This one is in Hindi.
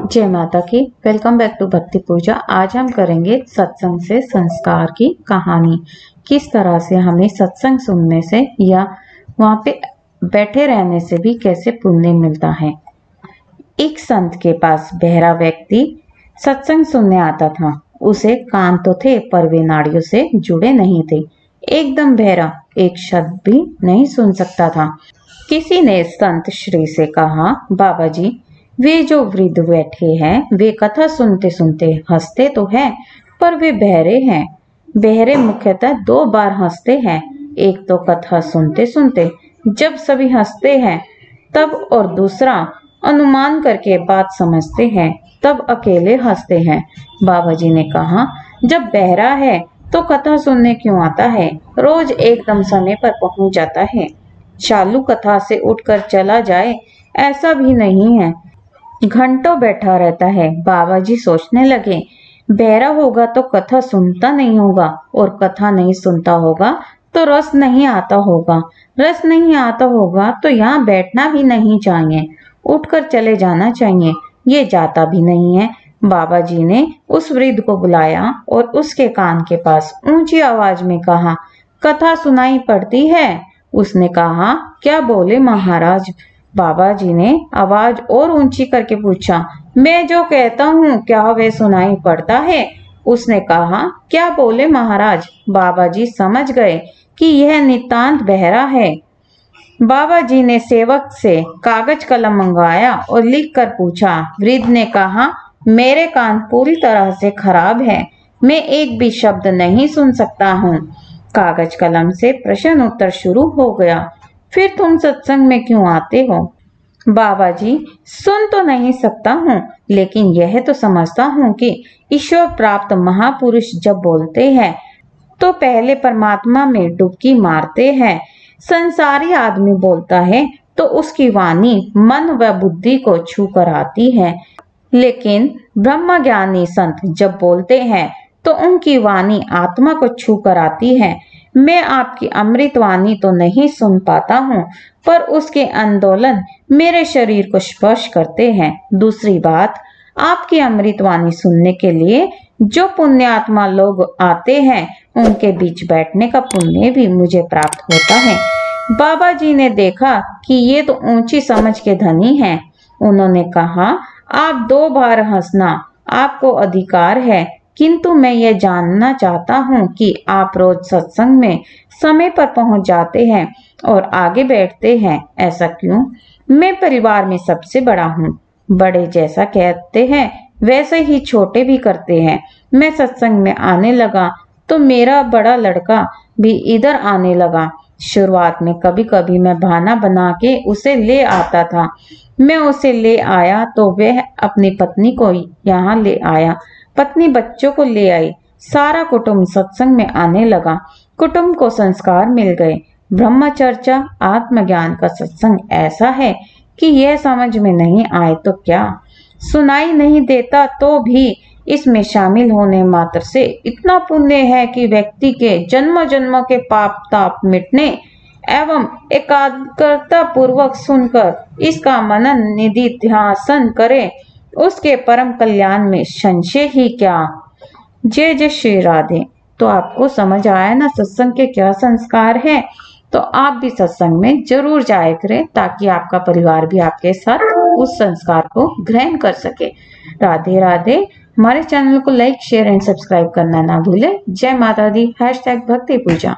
जय माता की। वेलकम बैक टू भक्ति पूजा। आज हम करेंगे सत्संग से संस्कार की कहानी। किस तरह से हमें सत्संग सुनने से या वहां पे बैठे रहने से भी कैसे पुण्य मिलता है। एक संत के पास बहरा व्यक्ति सत्संग सुनने आता था। उसे कान तो थे पर वे नाड़ियों से जुड़े नहीं थे। एकदम बहरा, एक शब्द भी नहीं सुन सकता था। किसी ने संत श्री से कहा, बाबा जी, वे जो वृद्ध बैठे हैं वे कथा सुनते सुनते हंसते तो हैं, पर वे बहरे हैं। बहरे मुख्यतः दो बार हंसते हैं, एक तो कथा सुनते सुनते जब सभी हंसते हैं तब, और दूसरा अनुमान करके बात समझते हैं तब अकेले हंसते हैं। बाबा जी ने कहा, जब बहरा है तो कथा सुनने क्यों आता है? रोज एकदम समय पर पहुंच जाता है। चालू कथा से उठकर चला जाए ऐसा भी नहीं है, घंटों बैठा रहता है। बाबा जी सोचने लगे, बहरा होगा तो कथा सुनता नहीं होगा, और कथा नहीं सुनता होगा तो रस नहीं आता होगा, रस नहीं आता होगा तो यहाँ बैठना भी नहीं चाहिए, उठकर चले जाना चाहिए। ये जाता भी नहीं है। बाबा जी ने उस वृद्ध को बुलाया और उसके कान के पास ऊंची आवाज में कहा, कथा सुनाई पड़ती है? उसने कहा, क्या बोले महाराज? बाबा जी ने आवाज और ऊंची करके पूछा, मैं जो कहता हूँ क्या वे सुनाई पड़ता है? उसने कहा, क्या बोले महाराज? बाबा जी समझ गए कि यह नितांत बहरा है। बाबा जी ने सेवक से कागज कलम मंगवाया और लिख कर पूछा। वृद्ध ने कहा, मेरे कान पूरी तरह से खराब है, मैं एक भी शब्द नहीं सुन सकता हूँ। कागज कलम से प्रश्न उत्तर शुरू हो गया। फिर तुम सत्संग में क्यों आते हो? बाबा जी, सुन तो नहीं सकता हूँ, लेकिन यह तो समझता हूँ कि ईश्वर प्राप्त महापुरुष जब बोलते हैं तो पहले परमात्मा में डुबकी मारते हैं। संसारी आदमी बोलता है तो उसकी वाणी मन व बुद्धि को छू कर आती है, लेकिन ब्रह्मज्ञानी संत जब बोलते हैं तो उनकी वाणी आत्मा को छू कर आती है। मैं आपकी अमृतवाणी तो नहीं सुन पाता हूँ, पर उसके आंदोलन मेरे शरीर को स्पर्श करते हैं। दूसरी बात, आपकी अमृतवाणी सुनने के लिए जो पुण्यात्मा लोग आते हैं उनके बीच बैठने का पुण्य भी मुझे प्राप्त होता है। बाबा जी ने देखा कि ये तो ऊंची समझ के धनी हैं। उन्होंने कहा, आप दो बार हंसना आपको अधिकार है, किंतु मैं ये जानना चाहता हूँ कि आप रोज सत्संग में समय पर पहुंच जाते हैं और आगे बैठते हैं, ऐसा क्यों? मैं परिवार में सबसे बड़ा हूँ। बड़े जैसा कहते हैं वैसे ही छोटे भी करते हैं। मैं सत्संग में आने लगा तो मेरा बड़ा लड़का भी इधर आने लगा। शुरुआत में कभी कभी मैं बहाना बना के उसे ले आता था। मैं उसे ले आया तो वह अपनी पत्नी को यहाँ ले आया, पत्नी बच्चों को ले आई। सारा कुटुंब सत्संग में आने लगा। कुटुंब को संस्कार मिल गए। ब्रह्मचर्चा आत्मज्ञान का सत्संग ऐसा है कि यह समझ में नहीं आए तो क्या, सुनाई नहीं देता तो भी इसमें शामिल होने मात्र से इतना पुण्य है कि व्यक्ति के जन्म जन्मों के पाप ताप मिटने एवं एकाग्रता पूर्वक सुनकर इसका मनन निधि ध्यान करे, उसके परम कल्याण में संशय ही क्या। जय जय श्री राधे। तो आपको समझ आया ना सत्संग के क्या संस्कार हैं? तो आप भी सत्संग में जरूर जाया करें ताकि आपका परिवार भी आपके साथ उस संस्कार को ग्रहण कर सके। राधे राधे। हमारे चैनल को लाइक शेयर एंड सब्सक्राइब करना ना भूले। जय माता दी। #भक्ति पूजा।